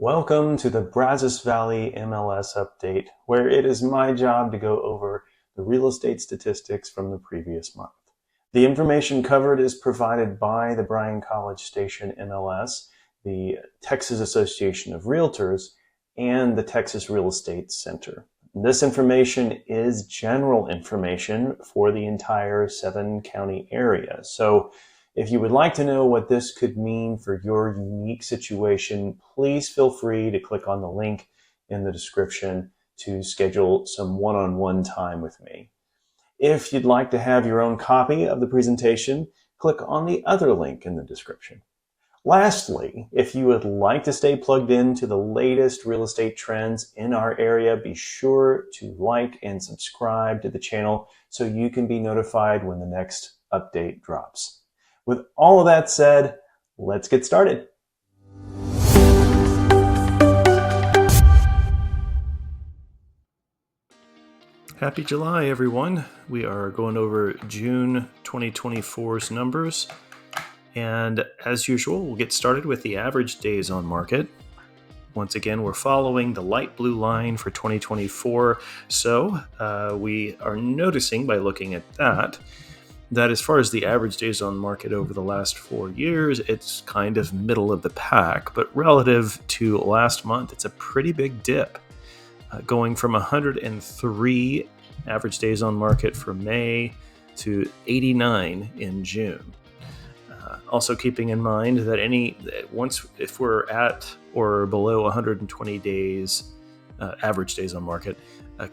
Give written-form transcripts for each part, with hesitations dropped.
Welcome to the Brazos Valley MLS update, where it is my job to go over the real estate statistics from the previous month. The information covered is provided by the Bryan College Station MLS, the Texas Association of Realtors, and the Texas Real Estate Center. This information is general information for the entire 7-county area. So if you would like to know what this could mean for your unique situation, please feel free to click on the link in the description to schedule some one-on-one time with me. If you'd like to have your own copy of the presentation, click on the other link in the description. Lastly, if you would like to stay plugged into the latest real estate trends in our area, be sure to like and subscribe to the channel so you can be notified when the next update drops. With all of that said, let's get started. Happy July, everyone. We are going over June 2024's numbers. And as usual, we'll get started with the average days on market. Once again, we're following the light blue line for 2024. So we are noticing by looking at that as far as the average days on market over the last 4 years, it's kind of middle of the pack. But relative to last month, it's a pretty big dip, going from 103 average days on market for May to 89 in June. Also keeping in mind that if we're at or below 120 days average days on market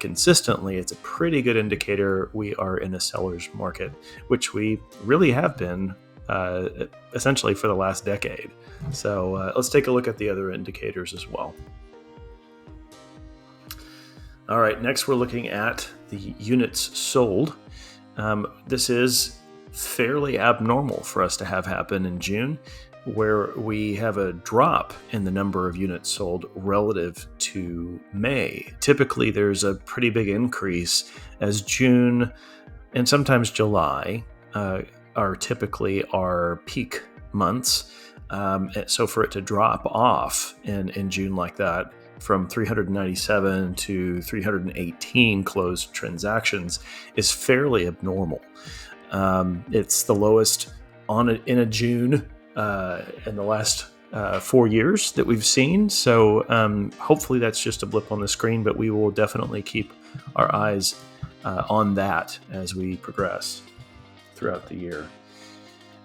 consistently, it's a pretty good indicator we are in a seller's market, which we really have been essentially for the last decade. So let's take a look at the other indicators as well. All right, next we're looking at the units sold. This is fairly abnormal for us to have happen in June, where we have a drop in the number of units sold relative to May. Typically, there's a pretty big increase as June and sometimes July are typically our peak months. So for it to drop off in June like that, from 397 to 318 closed transactions is fairly abnormal. It's the lowest in a June in the last 4 years that we've seen. So hopefully that's just a blip on the screen, but we will definitely keep our eyes on that as we progress throughout the year.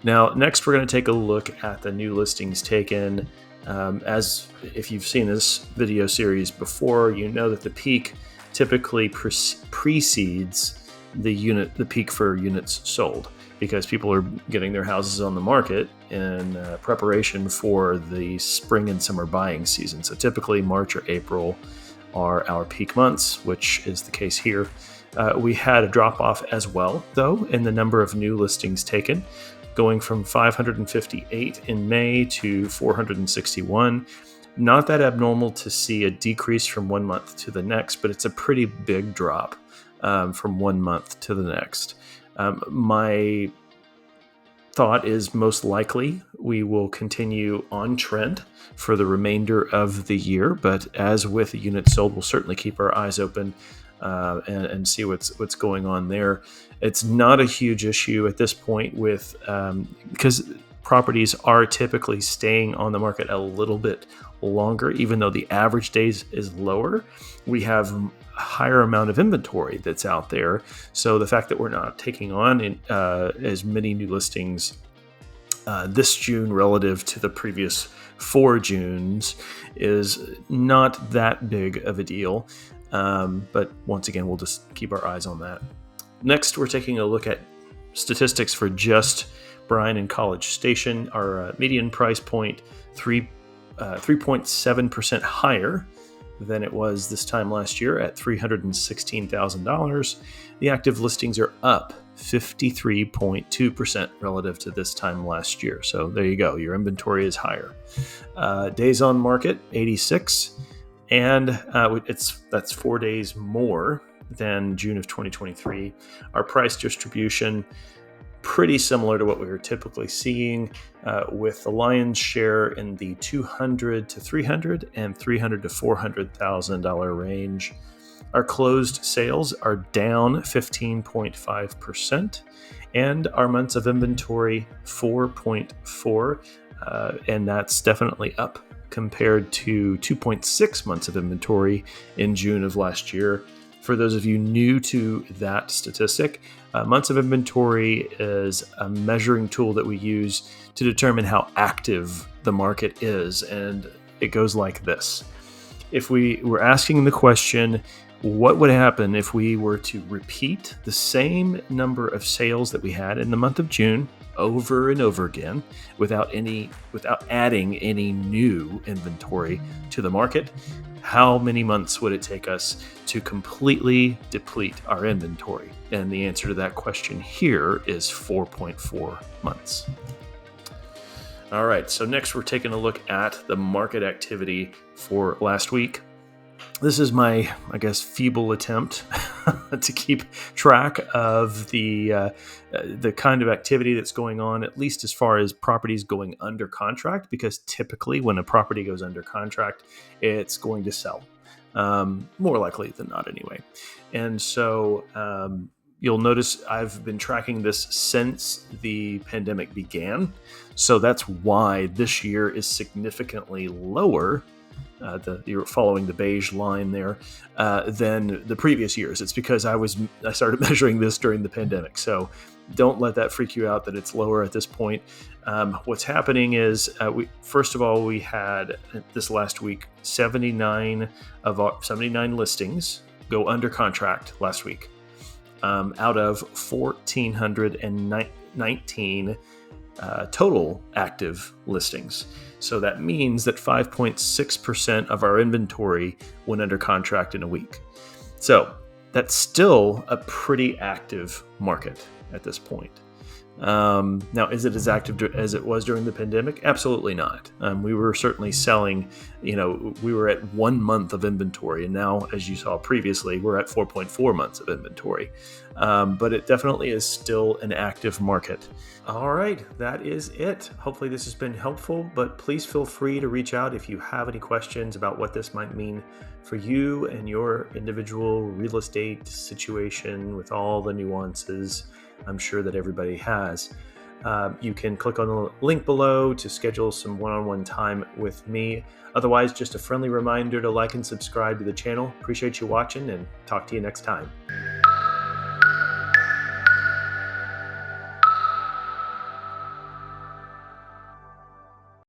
Now, next we're going to take a look at the new listings taken. As if you've seen this video series before, you know that the peak typically precedes the peak for units sold, because people are getting their houses on the market in preparation for the spring and summer buying season. So typically March or April are our peak months, which is the case here. We had a drop off as well, though, in the number of new listings taken, going from 558 in May to 461. Not that abnormal to see a decrease from 1 month to the next, but it's a pretty big drop from 1 month to the next. My thought is most likely we will continue on trend for the remainder of the year, but as with the units sold, we'll certainly keep our eyes open and see what's going on there. It's not a huge issue at this point with because properties are typically staying on the market a little bit longer, even though the average days is lower. We have a higher amount of inventory that's out there. So the fact that we're not taking on as many new listings this June relative to the previous 4 Junes is not that big of a deal. But once again, we'll just keep our eyes on that. Next, we're taking a look at statistics for just Bryan and College Station. Our median price point, 3.7% higher than it was this time last year at $316,000. The active listings are up 53.2% relative to this time last year. So there you go. Your inventory is higher. Days on market, 86. And that's 4 days more than June of 2023. Our price distribution pretty similar to what we were typically seeing, with the lion's share in the $200 to $300 and $300 to $400,000 range. Our closed sales are down 15.5%, and our months of inventory 4.4, and that's definitely up compared to 2.6 months of inventory in June of last year. For those of you new to that statistic, months of inventory is a measuring tool that we use to determine how active the market is, and it goes like this. If we were asking the question, what would happen if we were to repeat the same number of sales that we had in the month of June over and over again without adding any new inventory to the market? How many months would it take us to completely deplete our inventory? And the answer to that question here is 4.4 months. All right, so next we're taking a look at the market activity for last week. This is my, feeble attempt to keep track of the kind of activity that's going on, at least as far as properties going under contract, because typically when a property goes under contract, it's going to sell, more likely than not anyway. And so you'll notice I've been tracking this since the pandemic began. So that's why this year is significantly lower. You're following the beige line there, than the previous years. It's because I started measuring this during the pandemic. So don't let that freak you out that it's lower at this point. What's happening is, we had this last week 79 listings go under contract last week, out of 1,419 total active listings. So that means that 5.6% of our inventory went under contract in a week. So that's still a pretty active market at this point. Now, is it as active as it was during the pandemic? Absolutely not. We were certainly selling, we were at 1 month of inventory. And now, as you saw previously, we're at 4.4 months of inventory. But it definitely is still an active market. All right, that is it. Hopefully this has been helpful, but please feel free to reach out if you have any questions about what this might mean for you and your individual real estate situation with all the nuances I'm sure that everybody has. You can click on the link below to schedule some one-on-one time with me. Otherwise, just a friendly reminder to like and subscribe to the channel. Appreciate you watching, and talk to you next time.